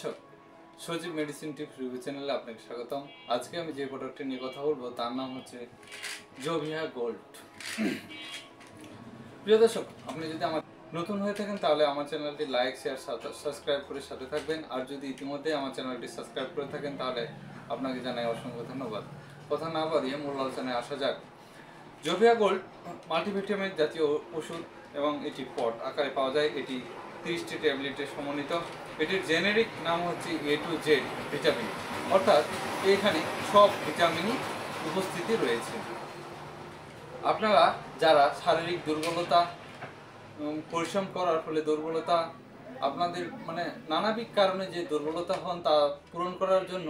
দর্শক, সজীব medicine tips review চ্যানেলে আপনাকে স্বাগতম। আজকে আমি যে প্রোডাক্টটি নিয়ে কথা বলবো তার নাম হচ্ছে জোভিয়া গোল্ড। প্রিয় দর্শক, আপনি যদি আমার নতুন হয়ে থাকেন তাহলে আমার চ্যানেলটি লাইক, শেয়ার, সাবস্ক্রাইব করে সাথে থাকবেন। আর যদি ইতিমধ্যে আমার চ্যানেলটি সাবস্ক্রাইব করে থাকেন তাহলে আপনাকে জানাই অসংখ্য ধন্যবাদ। কথা না বাড়িয়ে মূল আলোচনায় আসা যাক। জোভিয়া গোল্ড মাল্টিভিটামিন জাতীয় ওষুধ এবং এটি পট আকারে পাওয়া যায়। এটি 30টি ট্যাবলেটে সমন্বিত। এটির জেনেরিক নাম হচ্ছে A to Z ভিটামিন, অর্থাৎ এখানে সব ভিটামিনই উপস্থিতি রয়েছে। আপনারা যারা শারীরিক দুর্বলতা, পরিশ্রম করার ফলে দুর্বলতা, আপনাদের নানাবিধ কারণে যে দুর্বলতা হন তা পূরণ করার জন্য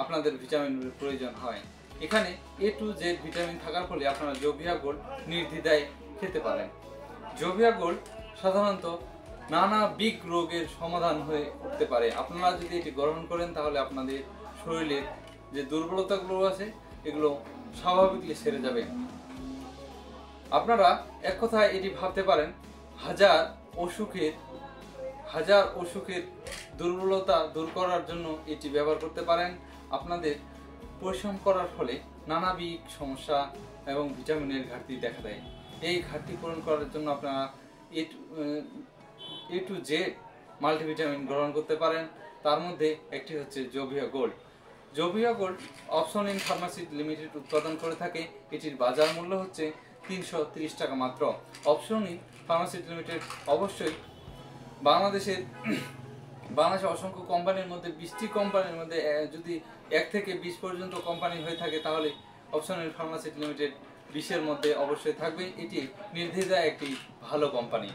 আপনাদের ভিটামিনের প্রয়োজন হয়। এখানে A to Z ভিটামিন থাকার ফলে আপনারা জোভিয়া গোল্ড নির্দ্বিধায় খেতে পারেন। জোভিয়া গোল্ড সাধারণত নানাবিধ রোগের সমাধান হয়ে উঠতে পারে। আপনারা যদি এটি গ্রহণ করেন তাহলে আপনাদের শরীরের যে দুর্বলতাগুলো আছে এগুলো স্বাভাবিকলি সেরে যাবে। আপনারা এক কথায় এটি ভাবতে পারেন হাজার অসুখের দুর্বলতা দূর করার জন্য এটি ব্যবহার করতে পারেন। আপনাদের পরিশ্রম করার ফলে নানাবিধ সমস্যা এবং ভিটামিনের ঘাটতি দেখা দেয়। এই ঘাটতি পূরণ করার জন্য আপনারা A to Z মাল্টিভিটামিন গ্রহণ করতে পারেন। তার মধ্যে একটি হচ্ছে Jovia gold. Jovia gold option in pharmacy limited উৎপাদন করে থাকে। এটির বাজার মূল্য হচ্ছে 330 টাকা মাত্র। অপশন ইন ফার্মাসি লিমিটেড অবশ্যই বাংলাদেশে অসংখ্য কোম্পানির মধ্যে 20টি কোম্পানির মধ্যে যদি 1 থেকে 20 পর্যন্ত কোম্পানি হয়ে থাকে তাহলে অপশন ইন ফার্মাসি লিমিটেড 20-এর মধ্যে অবশ্যই থাকবে। এটি নির্দ্বিধায় একটি ভালো কোম্পানি।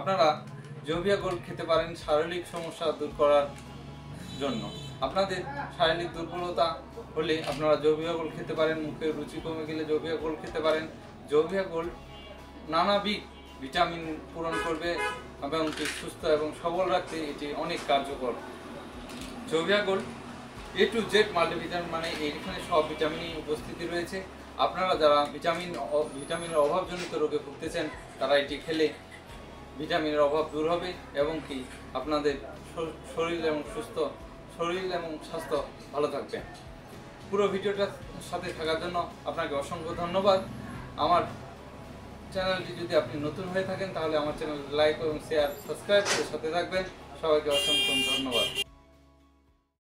আপনারা জোভিয়া গোল্ড খেতে পারেন শারীরিক সমস্যা দূর করার জন্য। আপনাদের শারীরিক দুর্বলতা হলে আপনারা জোভিয়া গোল্ড খেতে পারেন। মুখের রুচি কমে গেলে জোভিয়া গোল্ড খেতে পারেন। জোভিয়া গোল্ড নানাবিধ ভিটামিন পূরণ করবে এবং সুস্থ এবং সবল রাখতে এটি অনেক কার্যকর। Jovia gold A to Z multivitamin এখানে সব ভিটামিনই উপস্থিতি রয়েছে। আপনারা যারা ভিটামিনের অভাবজনিত রোগে ভুগতেছেন তারা এটি খেলে ভিটামিনের অভাব দূর হবে এবং কি আপনাদের শরীর এবং স্বাস্থ্য ভালো থাকবে। পুরো ভিডিওটার সাথে থাকার জন্য আপনাকে অসংখ্য ধন্যবাদ। আমার চ্যানেলটি যদি আপনি নতুন হয়ে থাকেন তাহলে আমার চ্যানেল লাইক এবং শেয়ার, সাবস্ক্রাইব করে সাথে থাকবেন। সবাইকে অসংখ্য ধন্যবাদ।